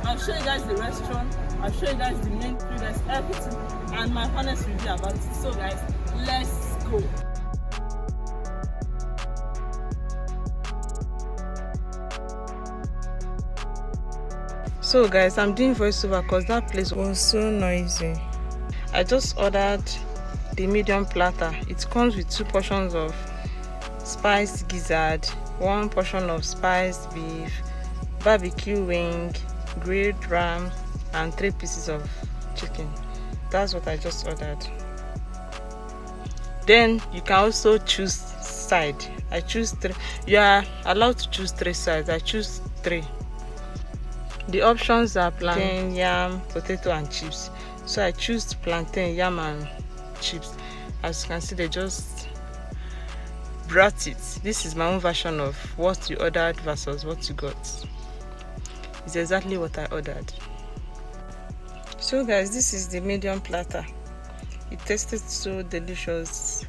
I'll show you guys the restaurant, I'll show you guys the main guys, everything, and my honest review about it. So guys, let's go. So guys, I'm doing voiceover because that place was so noisy. I just ordered the medium platter. It comes with 2 portions of spiced gizzard, 1 portion of spiced beef, barbecue wing, grilled ram, and 3 pieces of chicken. That's what I just ordered. Then you can also choose side. I choose 3. You are allowed to choose 3 sides. I choose 3. The options are plantain, yam, potato, and chips. So I choose plantain, yam, and chips. As you can see, they just brought it. This is my own version of what you ordered versus what you got. It's exactly what I ordered. So guys, this is the medium platter. It tasted so delicious.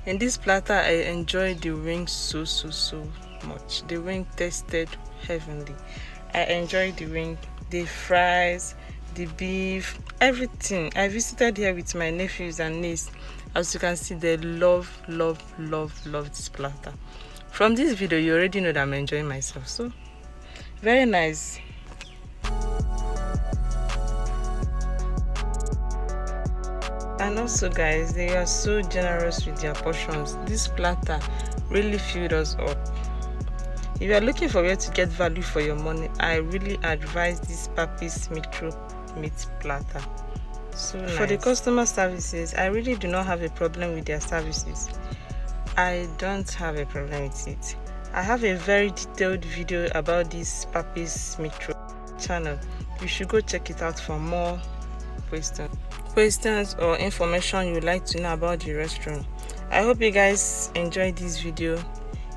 In this platter, I enjoyed the wing so much. The wing tasted heavenly. I enjoyed the wing, the fries, the beef, everything. I visited here with my nephews and niece. As you can see, they love this platter. From this video, you already know that I'm enjoying myself. So, very nice. And also guys, they are so generous with their portions. This platter really filled us up. If you are looking for where to get value for your money, I really advise this Papi's Metro Meat Platter. So nice. For the customer services, I really do not have a problem with their services. I don't have a problem with it. I have a very detailed video about this Papi's Metro channel. You should go check it out for more questions or information you would like to know about the restaurant. I hope you guys enjoyed this video.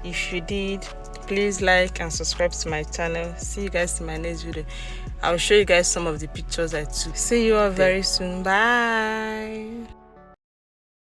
If you did, please like and subscribe to my channel. See you guys in my next video. I'll show you guys some of the pictures I took. See you all very soon. Bye.